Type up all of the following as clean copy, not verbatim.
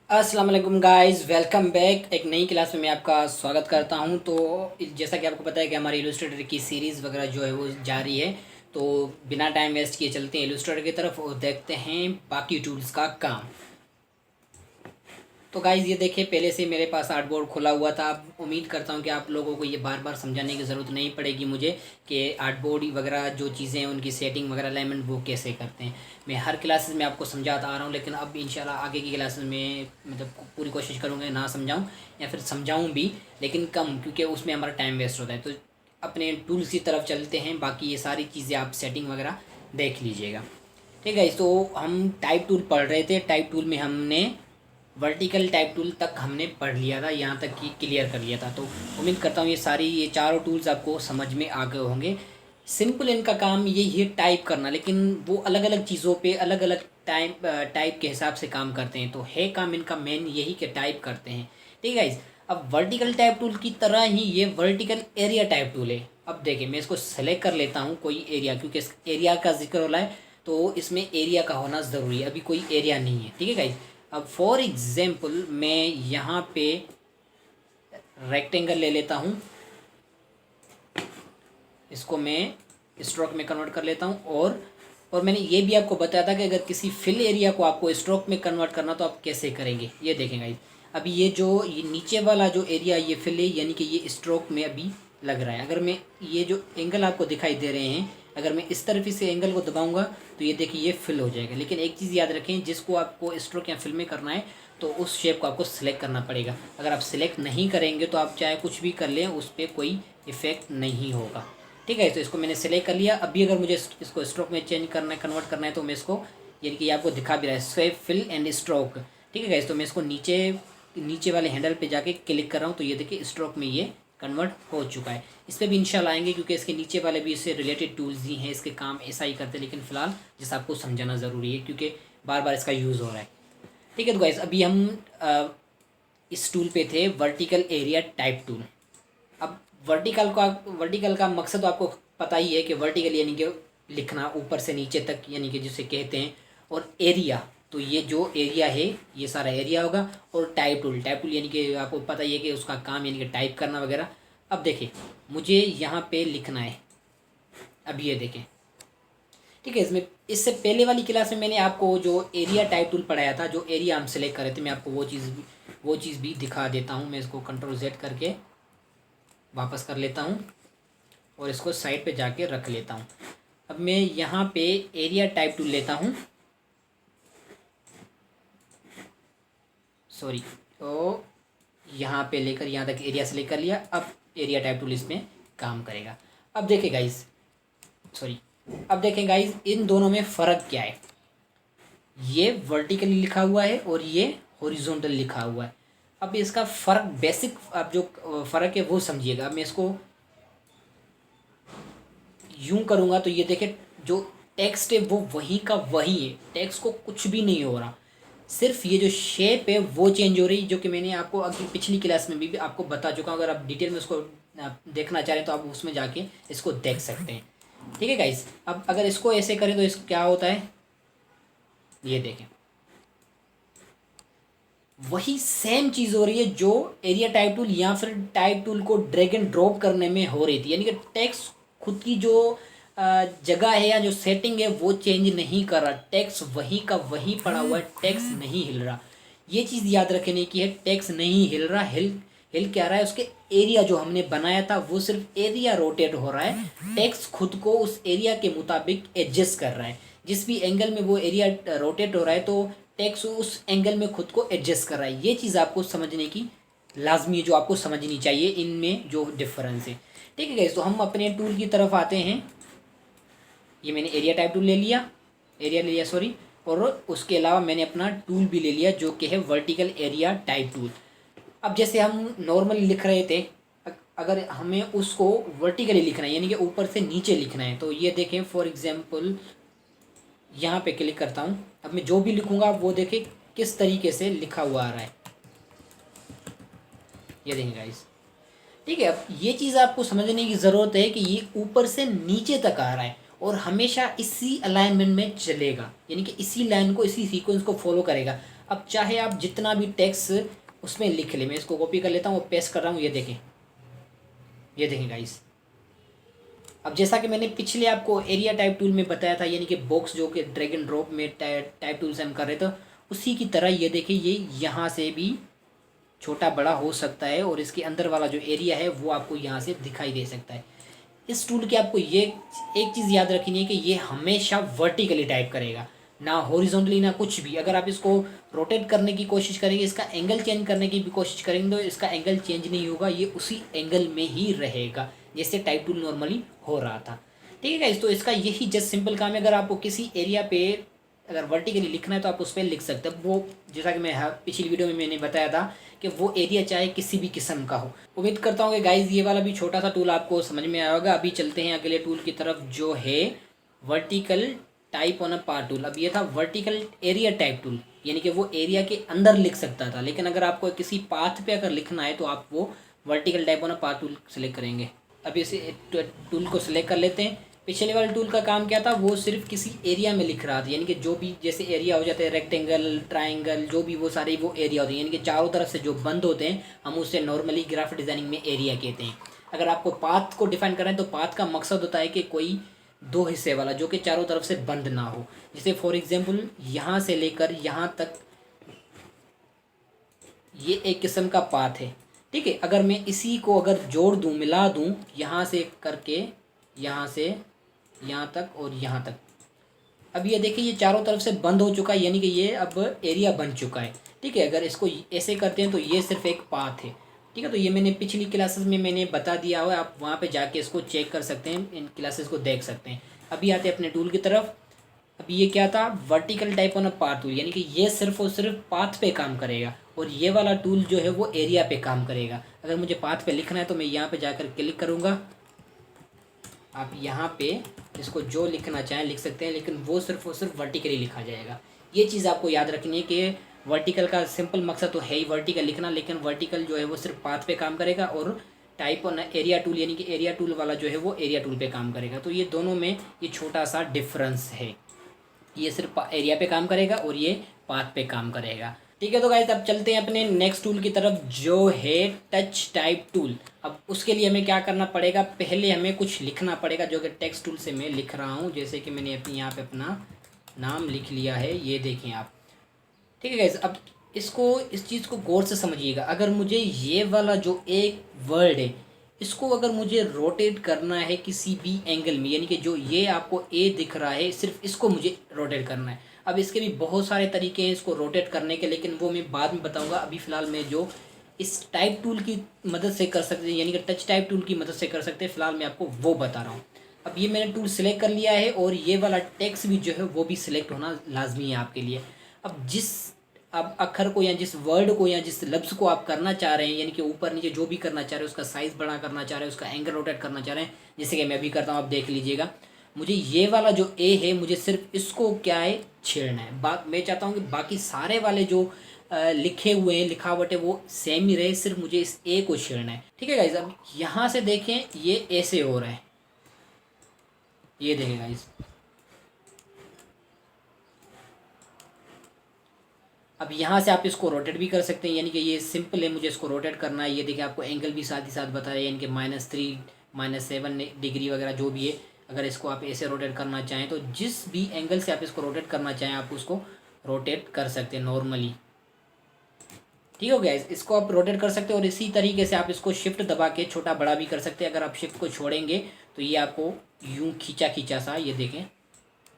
अस्सलाम वालेकुम guys, welcome back. एक नई क्लास में मैं आपका स्वागत करता हूं। तो जैसा कि आपको पता है कि हमारी इलस्ट्रेटर की सीरीज़ वगैरह जो है वो जारी है। तो बिना टाइम वेस्ट किए चलते हैं इलस्ट्रेटर की तरफ और देखते हैं बाकी टूल्स का काम। तो गाइज़ ये देखिए, पहले से मेरे पास आर्टबोर्ड खुला हुआ था। अब उम्मीद करता हूँ कि आप लोगों को ये बार बार समझाने की ज़रूरत नहीं पड़ेगी मुझे कि आर्टबोर्ड वगैरह जो चीज़ें हैं उनकी सेटिंग वगैरह अलाइनमेंट वो कैसे करते हैं। मैं हर क्लासेस में आपको समझाता आ रहा हूँ, लेकिन अब इंशाल्लाह आगे की क्लासेस में मतलब पूरी कोशिश करूँगा ना समझाऊँ या फिर समझाऊँ भी, लेकिन कम, क्योंकि उसमें हमारा टाइम वेस्ट होता है। तो अपने टूल्स की तरफ चलते हैं। बाकी ये सारी चीज़ें आप सेटिंग वगैरह देख लीजिएगा। ठीक है, तो हम टाइप टूल पढ़ रहे थे। टाइप टूल में हमने वर्टिकल टाइप टूल तक हमने पढ़ लिया था, यहाँ तक कि क्लियर कर लिया था। तो उम्मीद करता हूँ ये चारों टूल्स आपको समझ में आ गए होंगे। सिंपल इनका काम यही है टाइप करना, लेकिन वो अलग अलग चीज़ों पे अलग अलग टाइप के हिसाब से काम करते हैं। तो है काम इनका मेन यही कि टाइप करते हैं। ठीक है गाइस, अब वर्टिकल टाइप टूल की तरह ही ये वर्टिकल एरिया टाइप टूल है। अब देखिए, मैं इसको सेलेक्ट कर लेता हूँ कोई एरिया, क्योंकि इस एरिया का जिक्र हो रहा है तो इसमें एरिया का होना ज़रूरी है। अभी कोई एरिया नहीं है। ठीक है गाइस, अब फॉर एग्जाम्पल मैं यहाँ पे रेक्टेंगल ले लेता हूँ, इसको मैं स्ट्रोक में कन्वर्ट कर लेता हूँ। और मैंने ये भी आपको बताया था कि अगर किसी फिल एरिया को आपको स्ट्रोक में कन्वर्ट करना तो आप कैसे करेंगे, ये देखेंगे गाइस। अभी ये नीचे वाला जो एरिया ये फिल है, यानी कि ये स्ट्रोक में अभी लग रहा है। अगर मैं ये जो एंगल आपको दिखाई दे रहे हैं, अगर मैं इस तरफ से एंगल को दबाऊंगा तो ये देखिए ये फिल हो जाएगा। लेकिन एक चीज़ याद रखें, जिसको आपको स्ट्रोक या फिल में करना है तो उस शेप को आपको सिलेक्ट करना पड़ेगा। अगर आप सिलेक्ट नहीं करेंगे तो आप चाहे कुछ भी कर लें, उस पर कोई इफ़ेक्ट नहीं होगा। ठीक है, तो इसको मैंने सेलेक्ट कर लिया। अभी अगर मुझे इसको स्ट्रोक में चेंज करना है, कन्वर्ट करना है, तो मैं इसको, यानी कि आपको दिखा भी रहा है स्वेप फिल एंड स्ट्रोक। ठीक है गाइस, तो मैं इसको नीचे नीचे वाले हैंडल पे जाके क्लिक कर रहा हूँ, तो ये देखिए स्ट्रोक में ये कन्वर्ट हो चुका है। इस पर भी इंशाल्लाह आएंगे, क्योंकि इसके नीचे वाले भी इससे रिलेटेड टूल्स ही हैं, इसके काम ऐसा ही करते हैं। लेकिन फिलहाल जिस आपको समझाना ज़रूरी है, क्योंकि बार बार इसका यूज़ हो रहा है। ठीक है, तो गाइस अभी हम इस टूल पे थे, वर्टिकल एरिया टाइप टूल। अब वर्टिकल का मकसद तो आपको पता ही है कि वर्टिकल यानी कि लिखना ऊपर से नीचे तक, यानी कि जिसे कहते हैं। और एरिया, तो ये जो एरिया है ये सारा एरिया होगा। और टाइप टूल यानी कि आपको पता ही है कि उसका काम यानी कि टाइप करना वगैरह। अब देखिए, मुझे यहाँ पे लिखना है। अब ये देखें, ठीक है, इसमें इससे पहले वाली क्लास में मैंने आपको जो एरिया टाइप टूल पढ़ाया था, जो एरिया हम सेलेक्ट कर रहे थे, मैं आपको वो चीज़ भी दिखा देता हूँ। मैं इसको कंट्रोल Z करके वापस कर लेता हूँ और इसको साइड पे जाके रख लेता हूँ। अब मैं यहाँ पे एरिया टाइप टूल लेता हूँ, सॉरी, तो यहाँ पे लेकर यहाँ तक एरिया से लेकर लिया। अब एरिया टाइप टूल इसमें काम करेगा। अब देखें गाइस, सॉरी, अब देखें गाइस, इन दोनों में फ़र्क क्या है। ये वर्टिकली लिखा हुआ है और ये हॉरिजॉन्टल लिखा हुआ है। अब इसका फ़र्क बेसिक, अब जो फ़र्क है वो समझिएगा। अब मैं इसको यूं करूँगा तो ये देखें, जो टेक्स्ट है वो वही का वही है, टेक्स्ट को कुछ भी नहीं हो रहा। सिर्फ ये जो शेप है वो चेंज हो रही, जो कि मैंने आपको अगली पिछली क्लास में भी आपको बता चुका हूँ। अगर आप डिटेल में उसको देखना चाह रहे हैं तो आप उसमें जाके इसको देख सकते हैं। ठीक है गाइस, अब अगर इसको ऐसे करें तो इस क्या होता है, ये देखें, वही सेम चीज़ हो रही है जो एरिया टाइप टूल या फिर टाइप टूल को ड्रैग एंड ड्रॉप करने में हो रही थी। यानी कि टेक्स्ट खुद की जो जगह है या जो सेटिंग है वो चेंज नहीं कर रहा, टेक्स्ट वही का वही पड़ा हुआ है, टेक्स्ट नहीं हिल रहा। ये चीज़ याद रखने की है, टेक्स्ट नहीं हिल रहा। हिल हिल क्या रहा है, उसके एरिया जो हमने बनाया था वो सिर्फ एरिया रोटेट हो रहा है। टेक्स्ट खुद को उस एरिया के मुताबिक एडजस्ट कर रहा है। जिस भी एंगल में वो एरिया रोटेट हो रहा है तो टेक्स्ट उस एंगल में खुद को एडजस्ट कर रहा है। ये चीज़ आपको समझने की लाजमी है, जो आपको समझनी चाहिए इनमें जो डिफरेंस है। ठीक है गाइस, तो हम अपने टूल की तरफ आते हैं। ये मैंने एरिया टाइप टूल ले लिया सॉरी। और उसके अलावा मैंने अपना टूल भी ले लिया जो कि है वर्टिकल एरिया टाइप टूल। अब जैसे हम नॉर्मली लिख रहे थे, अगर हमें उसको वर्टिकली लिखना है यानी कि ऊपर से नीचे लिखना है, तो ये देखें फॉर एग्जांपल यहाँ पे क्लिक करता हूँ। अब मैं जो भी लिखूँगा वो देखें किस तरीके से लिखा हुआ आ रहा है, ये देखें गाइस। ठीक है, अब ये चीज़ आपको समझने की ज़रूरत है कि ये ऊपर से नीचे तक आ रहा है और हमेशा इसी अलाइनमेंट में चलेगा, यानी कि इसी लाइन को, इसी सीक्वेंस को फॉलो करेगा। अब चाहे आप जितना भी टेक्स्ट उसमें लिख लें, मैं इसको कॉपी कर लेता हूँ और पेस्ट कर रहा हूँ, ये देखें, ये देखें गाइस। अब जैसा कि मैंने पिछले आपको एरिया टाइप टूल में बताया था, यानी कि बॉक्स जो कि ड्रैग एंड ड्रॉप में टाइप टूल से हम कर रहे थे, उसी की तरह ये देखिए, ये यहाँ से भी छोटा बड़ा हो सकता है और इसके अंदर वाला जो एरिया है वो आपको यहाँ से दिखाई दे सकता है। इस टूल की आपको ये एक चीज़ याद रखनी है कि ये हमेशा वर्टिकली टाइप करेगा, ना हॉरिजॉन्टली ना कुछ भी। अगर आप इसको रोटेट करने की कोशिश करेंगे, इसका एंगल चेंज करने की भी कोशिश करेंगे, तो इसका एंगल चेंज नहीं होगा, ये उसी एंगल में ही रहेगा जैसे टाइप टूल नॉर्मली हो रहा था। ठीक है गाइस, तो इसका यही जस्ट सिंपल काम है। अगर आपको किसी एरिया पे अगर वर्टिकली लिखना है तो आप उस पर लिख सकते हैं। वो जैसा कि मैं पिछली वीडियो में मैंने बताया था कि वो एरिया चाहे किसी भी किस्म का हो। उम्मीद करता हूँ कि गाइज ये वाला भी छोटा सा टूल आपको समझ में आया होगा। अभी चलते हैं अगले टूल की तरफ जो है vertical type on a part tool. अब ये था वर्टिकल एरिया टाइप टूल, यानी कि वो एरिया के अंदर लिख सकता था, लेकिन अगर आपको किसी पाथ पे अगर लिखना है तो आप वो vertical type on a part tool select करेंगे। अब इसे टूल को सिलेक्ट कर लेते हैं। पिछले वाले टूल का काम क्या था, वो सिर्फ किसी एरिया में लिख रहा था, यानी कि जो भी जैसे एरिया हो जाते हैं, रेक्टेंगल, ट्राइंगल, जो भी वो सारे वो एरिया होते हैं, यानी कि चारों तरफ से जो बंद होते हैं, हम उसे नॉर्मली ग्राफ डिजाइनिंग में एरिया कहते हैं। अगर आपको पाथ को डिफाइन करना है तो पाथ का मकसद होता है कि कोई दो हिस्से वाला जो कि चारों तरफ से बंद ना हो। जैसे फॉर एग्जाम्पल यहाँ से लेकर यहाँ तक ये एक किस्म का पाथ है। ठीक है, अगर मैं इसी को अगर जोड़ दूँ, मिला दूँ, यहाँ से करके यहाँ से यहाँ तक और यहाँ तक, अब ये देखिए ये चारों तरफ से बंद हो चुका है, यानी कि ये अब एरिया बन चुका है। ठीक है, अगर इसको ऐसे करते हैं तो ये सिर्फ एक पाथ है। ठीक है, तो ये मैंने पिछली क्लासेस में मैंने बता दिया हुआ है, आप वहाँ पे जाके इसको चेक कर सकते हैं, इन क्लासेस को देख सकते हैं। अभी आते हैं अपने टूल की तरफ। अभी ये क्या था, vertical type on a path tool, यानी कि ये सिर्फ और सिर्फ पाथ पे काम करेगा, और ये वाला टूल जो है वो एरिया पे काम करेगा। अगर मुझे पाथ पे लिखना है तो मैं यहाँ पे जाकर क्लिक करूँगा, आप यहाँ पे इसको जो लिखना चाहें लिख सकते हैं, लेकिन वो सिर्फ और सिर्फ वर्टिकली लिखा जाएगा। ये चीज़ आपको याद रखनी है कि वर्टिकल का सिंपल मकसद तो है ही वर्टिकल लिखना, लेकिन वर्टिकल जो है वो सिर्फ पाथ पे काम करेगा, और टाइप ऑन एरिया टूल यानी कि एरिया टूल वाला जो है वो एरिया टूल पे काम करेगा। तो ये दोनों में ये छोटा सा डिफरेंस है, ये सिर्फ एरिया पे काम करेगा और ये पाथ पे काम करेगा। ठीक है, तो गाइस अब चलते हैं अपने नेक्स्ट टूल की तरफ जो है टच टाइप टूल। अब उसके लिए हमें क्या करना पड़ेगा, पहले हमें कुछ लिखना पड़ेगा, जो कि टेक्स्ट टूल से मैं लिख रहा हूँ। जैसे कि मैंने अपने यहाँ पे अपना नाम लिख लिया है, ये देखें आप। ठीक है गाइस, अब इसको इस चीज़ को गौर से समझिएगा। अगर मुझे ये वाला जो एक वर्ड है इसको अगर मुझे रोटेट करना है किसी भी एंगल में, यानी कि जो ये आपको ए दिख रहा है सिर्फ इसको मुझे रोटेट करना है। अब इसके भी बहुत सारे तरीके हैं इसको रोटेट करने के, लेकिन वो मैं बाद में बताऊंगा। अभी फ़िलहाल मैं जो इस टाइप टूल की मदद से कर सकते हैं, यानी कि टच टाइप टूल की मदद से कर सकते हैं, फ़िलहाल मैं आपको वो बता रहा हूँ। अब ये मैंने टूल सेलेक्ट कर लिया है, और ये वाला टेक्स्ट भी जो है वो भी सिलेक्ट होना लाजमी है आपके लिए। अब जिस आप अक्षर को या जिस वर्ड को या जिस लफ्ज़ को आप करना चाह रहे हैं, यानी कि ऊपर नीचे जो भी करना चाह रहे हैं, उसका साइज़ बड़ा करना चाह रहे हैं, उसका एंगल रोटेट करना चाह रहे हैं, जैसे कि मैं अभी करता हूँ, आप देख लीजिएगा। मुझे ये वाला जो ए है मुझे सिर्फ इसको क्या है छेड़ना है। मैं चाहता हूँ कि बाकी सारे वाले जो लिखे हुए हैं, लिखावट है, वो सेम ही रहे, सिर्फ मुझे इस ए को छेड़ना है। ठीक है गाइज, अब यहाँ से देखें ये ऐसे हो रहा है, ये देखें गाइज। अब यहाँ से आप इसको रोटेट भी कर सकते हैं, यानी कि ये सिंपल है, मुझे इसको रोटेट करना है। ये देखिए आपको एंगल भी साथ ही साथ बता रहे हैं, यानी कि -3 -7 डिग्री वगैरह जो भी है। अगर इसको आप ऐसे रोटेट करना चाहें तो जिस भी एंगल से आप इसको रोटेट करना चाहें आप उसको रोटेट कर सकते हैं नॉर्मली। ठीक हो गया, इसको आप रोटेट कर सकते हैं, और इसी तरीके से आप इसको शिफ्ट दबा के छोटा बड़ा भी कर सकते हैं। अगर आप शिफ्ट को छोड़ेंगे तो ये आपको यूँ खींचा खींचा सा ये देखें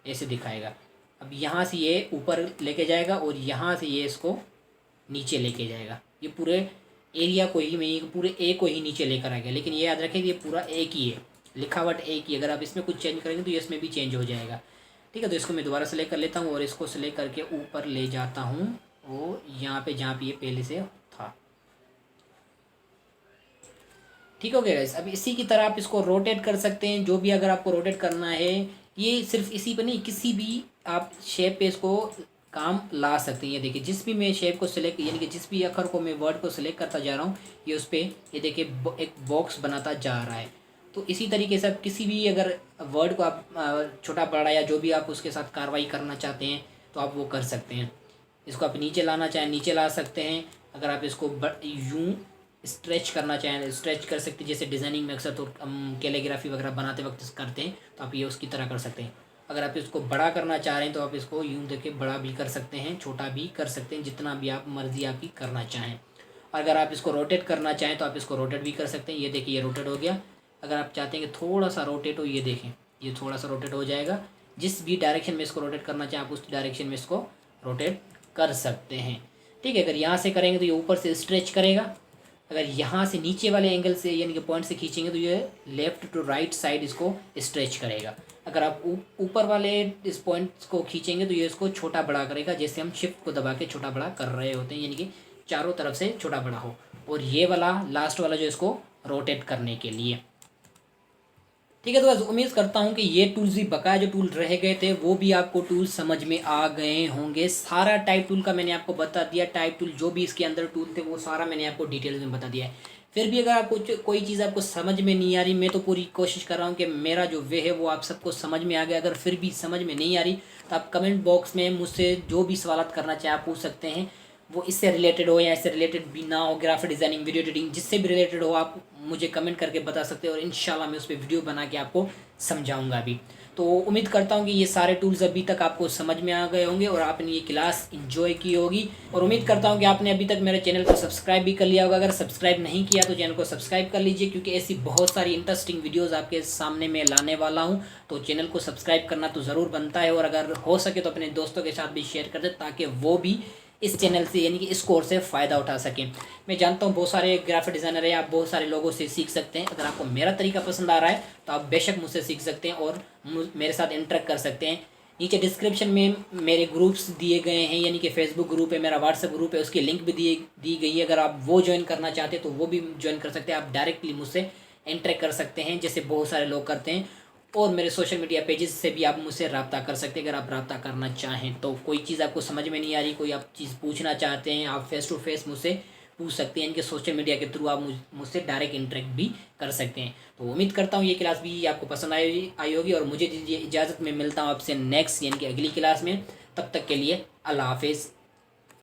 ऐसे दिखाएगा। अब यहाँ से ये ऊपर लेके जाएगा और यहाँ से ये इसको नीचे लेके जाएगा। ये पूरे एरिया को ही मैं पूरे ए को ही नीचे लेकर आ गया, लेकिन ये याद रखें कि ये पूरा एक ही है, लिखावट एक ही। अगर आप इसमें कुछ चेंज करेंगे तो ये इसमें भी चेंज हो जाएगा। ठीक है, तो इसको मैं दोबारा सेलेक्ट कर लेता हूँ और इसको सेलेक्ट करके ऊपर ले जाता हूँ, और यहाँ पे जहाँ पे ये पहले से था। ठीक हो गया गाइस। अब इसी की तरह आप इसको रोटेट कर सकते हैं, जो भी अगर आपको रोटेट करना है। ये सिर्फ इसी पे नहीं, किसी भी आप शेप पे इसको काम ला सकते हैं। ये देखिए जिस भी मैं शेप को सिलेक्ट, यानी कि जिस भी अक्षर को मैं वर्ड को सिलेक्ट करता जा रहा हूँ, ये उस पर ये देखिए एक बॉक्स बनाता जा रहा है। तो इसी तरीके से आप किसी भी अगर वर्ड को आप छोटा बड़ा या जो भी आप उसके साथ कार्रवाई करना चाहते हैं तो आप वो कर सकते हैं। इसको आप नीचे लाना चाहें नीचे ला सकते हैं। अगर आप इसको यूँ स्ट्रेच करना चाहें स्ट्रेच कर सकते हैं, जैसे डिज़ाइनिंग में अक्सर तो हम कैलीग्राफी वगैरह बनाते वक्त करते हैं, तो आप ये उसकी तरह कर सकते हैं। अगर आप इसको बड़ा करना चाह रहे हैं तो आप इसको यूँ देखिए बड़ा भी कर सकते हैं, छोटा भी कर सकते हैं, जितना भी आप मर्ज़ी आपकी करना चाहें। अगर आप इसको रोटेट करना चाहें तो आप इसको रोटेट भी कर सकते हैं। ये देखिए ये रोटेट हो गया। अगर आप चाहते हैं कि थोड़ा सा रोटेट हो, ये देखें ये थोड़ा सा रोटेट हो जाएगा। जिस भी डायरेक्शन में इसको रोटेट करना चाहें आप उस डायरेक्शन में इसको रोटेट कर सकते हैं। ठीक है, अगर यहाँ से करेंगे तो ये ऊपर से स्ट्रेच करेगा। अगर यहाँ से नीचे वाले एंगल से यानी कि पॉइंट से खींचेंगे तो ये लेफ़्ट टू राइट साइड इसको स्ट्रेच करेगा। अगर आप ऊपर वाले इस पॉइंट को खींचेंगे तो ये इसको छोटा बड़ा करेगा, जैसे हम शिफ्ट को दबा के छोटा बड़ा कर रहे होते हैं, यानी कि चारों तरफ से छोटा बड़ा हो। और ये वाला लास्ट वाला जो इसको रोटेट करने के लिए। ठीक है, तो बस उम्मीद करता हूँ कि ये टूल्स भी बकाया जो टूल रह गए थे वो भी आपको टूल समझ में आ गए होंगे। सारा टाइप टूल का मैंने आपको बता दिया, टाइप टूल जो भी इसके अंदर टूल थे वो सारा मैंने आपको डिटेल में बता दिया है। फिर भी अगर आपको कोई चीज़ आपको समझ में नहीं आ रही, मैं तो पूरी कोशिश कर रहा हूँ कि मेरा जो वे है वो आप सबको समझ में आ गया। अगर फिर भी समझ में नहीं आ रही तो आप कमेंट बॉक्स में मुझसे जो भी सवाल करना चाहे आप पूछ सकते हैं, वो इससे रिलेटेड हो या इससे रिलेटेड भी ना हो, ग्राफिक डिज़ाइनिंग, वीडियो एडिटिंग, जिससे भी रिलेटेड हो आप मुझे कमेंट करके बता सकते हो और इंशाल्लाह मैं उस पर वीडियो बना के आपको समझाऊंगा भी। तो उम्मीद करता हूँ कि ये सारे टूल्स अभी तक आपको समझ में आ गए होंगे और आपने ये क्लास इन्जॉय की होगी। और उम्मीद करता हूँ कि आपने अभी तक मेरे चैनल को सब्सक्राइब भी कर लिया होगा। अगर सब्सक्राइब नहीं किया तो चैनल को सब्सक्राइब कर लीजिए, क्योंकि ऐसी बहुत सारी इंटरेस्टिंग वीडियोज़ आपके सामने मैं लाने वाला हूँ। तो चैनल को सब्सक्राइब करना तो ज़रूर बनता है, और अगर हो सके तो अपने दोस्तों के साथ भी शेयर कर दे ताकि वो भी इस चैनल से यानी कि इस कोर्स से फ़ायदा उठा सकें। मैं जानता हूँ बहुत सारे ग्राफिक डिज़ाइनर हैं, आप बहुत सारे लोगों से सीख सकते हैं। अगर आपको मेरा तरीका पसंद आ रहा है तो आप बेशक मुझसे सीख सकते हैं और मेरे साथ इंटरेक्ट कर सकते हैं। नीचे डिस्क्रिप्शन में मेरे ग्रुप्स दिए गए हैं, यानी कि फेसबुक ग्रुप है, मेरा व्हाट्सएप ग्रुप है, उसकी लिंक भी दी गई है। अगर आप वो ज्वाइन करना चाहते हैं तो वो भी ज्वाइन कर सकते हैं। आप डायरेक्टली मुझसे इंटरेक्ट कर सकते हैं जैसे बहुत सारे लोग करते हैं। और मेरे सोशल मीडिया पेजेस से भी आप मुझसे रब्ता कर सकते हैं अगर आप रब्ता करना चाहें तो। कोई चीज़ आपको समझ में नहीं आ रही, कोई आप चीज़ पूछना चाहते हैं, आप फेस टू फेस मुझसे पूछ सकते हैं। इनके सोशल मीडिया के थ्रू आप मुझसे डायरेक्ट इंटरेक्ट भी कर सकते हैं। तो उम्मीद करता हूँ ये क्लास भी आपको पसंद आई होगी, और मुझे दीजिए इजाज़त, में मिलता हूँ आपसे नेक्स्ट यानी कि अगली क्लास में। तब तक के लिए अल्लाह हाफिज़।